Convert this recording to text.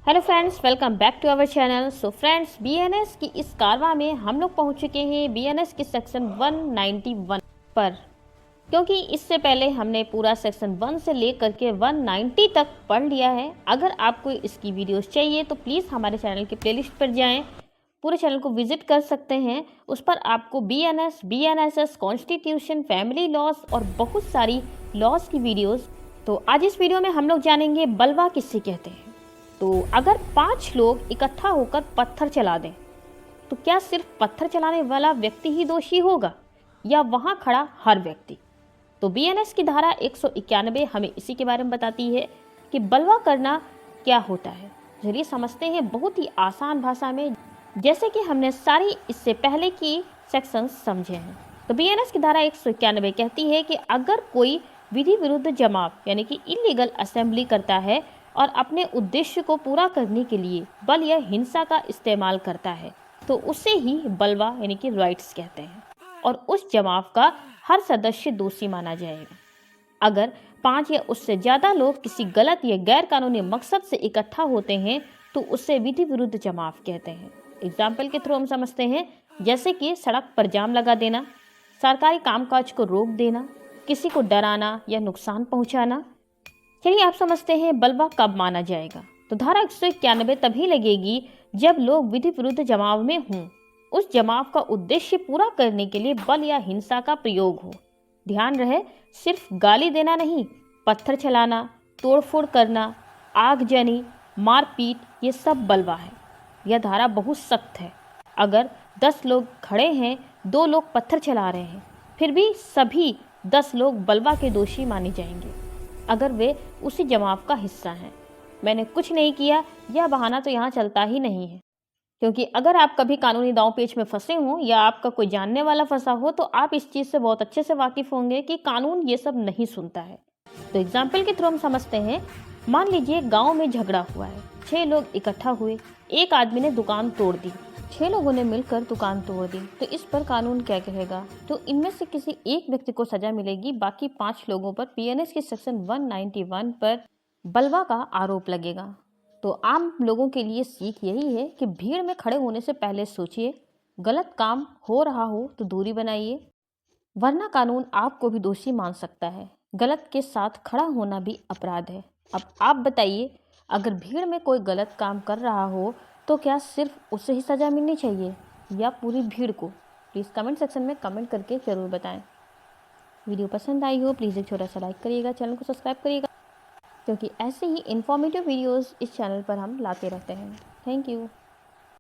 Hello friends, welcome back to our channel. So friends, BNS की इस कारवा में हम लोग पहुंच चुके हैं बीएनएस के सेक्शन 191 पर, क्योंकि इससे पहले हमने पूरा सेक्शन 1 से लेकर के 190 तक पढ़ लिया है। अगर आपको इसकी वीडियोस चाहिए तो प्लीज़ हमारे चैनल की प्लेलिस्ट पर जाएं, पूरे चैनल को विजिट कर सकते हैं। उस पर आपको BNS, BNSS, constitution, family laws और बहुत सारी लॉज की वीडियोस। तो आज इस वीडियो में हम लोग जानेंगे बलवा किससे कहते हैं। तो अगर 5 लोग इकट्ठा होकर पत्थर चला दें तो क्या सिर्फ पत्थर चलाने वाला व्यक्ति ही दोषी होगा या वहां खड़ा हर व्यक्ति? तो बीएनएस की धारा 191 हमें इसी के बारे में बताती है कि बलवा करना क्या होता है। चलिए समझते हैं बहुत ही आसान भाषा में, जैसे कि हमने सारी इससे पहले की सेक्शन समझे हैं। तो बीएनएस की धारा 191 कहती है कि अगर कोई विधि विरुद्ध जमाव यानी कि इलीगल असेंबली करता है और अपने उद्देश्य को पूरा करने के लिए बल या हिंसा का इस्तेमाल करता है तो उसे ही बलवा यानी कि राइट्स कहते हैं, और उस जमाव का हर सदस्य दोषी माना जाएगा। अगर 5 या उससे ज़्यादा लोग किसी गलत या गैर कानूनी मकसद से इकट्ठा होते हैं तो उसे विधि विरुद्ध जमाव कहते हैं। एग्जाम्पल के थ्रू हम समझते हैं, जैसे कि सड़क पर जाम लगा देना, सरकारी कामकाज को रोक देना, किसी को डराना या नुकसान पहुंचाना। चलिए आप समझते हैं बलवा कब माना जाएगा। तो धारा 191 तभी लगेगी जब लोग विधि विरुद्ध जमाव में हों, उस जमाव का उद्देश्य पूरा करने के लिए बल या हिंसा का प्रयोग हो। ध्यान रहे, सिर्फ गाली देना नहीं, पत्थर चलाना, तोड़फोड़ करना, आगजनी, मारपीट, ये सब बलवा है। यह धारा बहुत सख्त है। अगर 10 लोग खड़े हैं, 2 लोग पत्थर चला रहे हैं, फिर भी सभी 10 लोग बलवा के दोषी माने जाएंगे अगर वे उसी जमाव का हिस्सा हैं। मैंने कुछ नहीं किया, यह बहाना तो यहाँ चलता ही नहीं है, क्योंकि अगर आप कभी कानूनी दांव पेच में फंसे हों या आपका कोई जानने वाला फंसा हो तो आप इस चीज़ से बहुत अच्छे से वाकिफ होंगे कि कानून ये सब नहीं सुनता है। तो एग्जाम्पल के थ्रू हम समझते हैं, मान लीजिए गाँव में झगड़ा हुआ है, 6 लोग इकट्ठा हुए, एक आदमी ने दुकान तोड़ दी, 6 लोगों ने मिलकर दुकान तोड़ दी। तो इस पर कानून क्या कहेगा? तो इनमें से किसी एक व्यक्ति को सजा मिलेगी, बाकी 5 लोगों पर बीएनएस के सेक्शन 191 पर बलवा का आरोप लगेगा। तो आम लोगों के लिए सीख यही है कि भीड़ में खड़े होने से पहले सोचिए, गलत काम हो रहा हो तो दूरी बनाइए, वरना कानून आपको भी दोषी मान सकता है। गलत के साथ खड़ा होना भी अपराध है। अब आप बताइए, अगर भीड़ में कोई गलत काम कर रहा हो तो क्या सिर्फ उसे ही सज़ा मिलनी चाहिए या पूरी भीड़ को? प्लीज़ कमेंट सेक्शन में कमेंट करके ज़रूर बताएं। वीडियो पसंद आई हो प्लीज़ एक छोटा सा लाइक करिएगा, चैनल को सब्सक्राइब करिएगा, क्योंकि ऐसे ही इन्फॉर्मेटिव वीडियोस इस चैनल पर हम लाते रहते हैं। Thank you.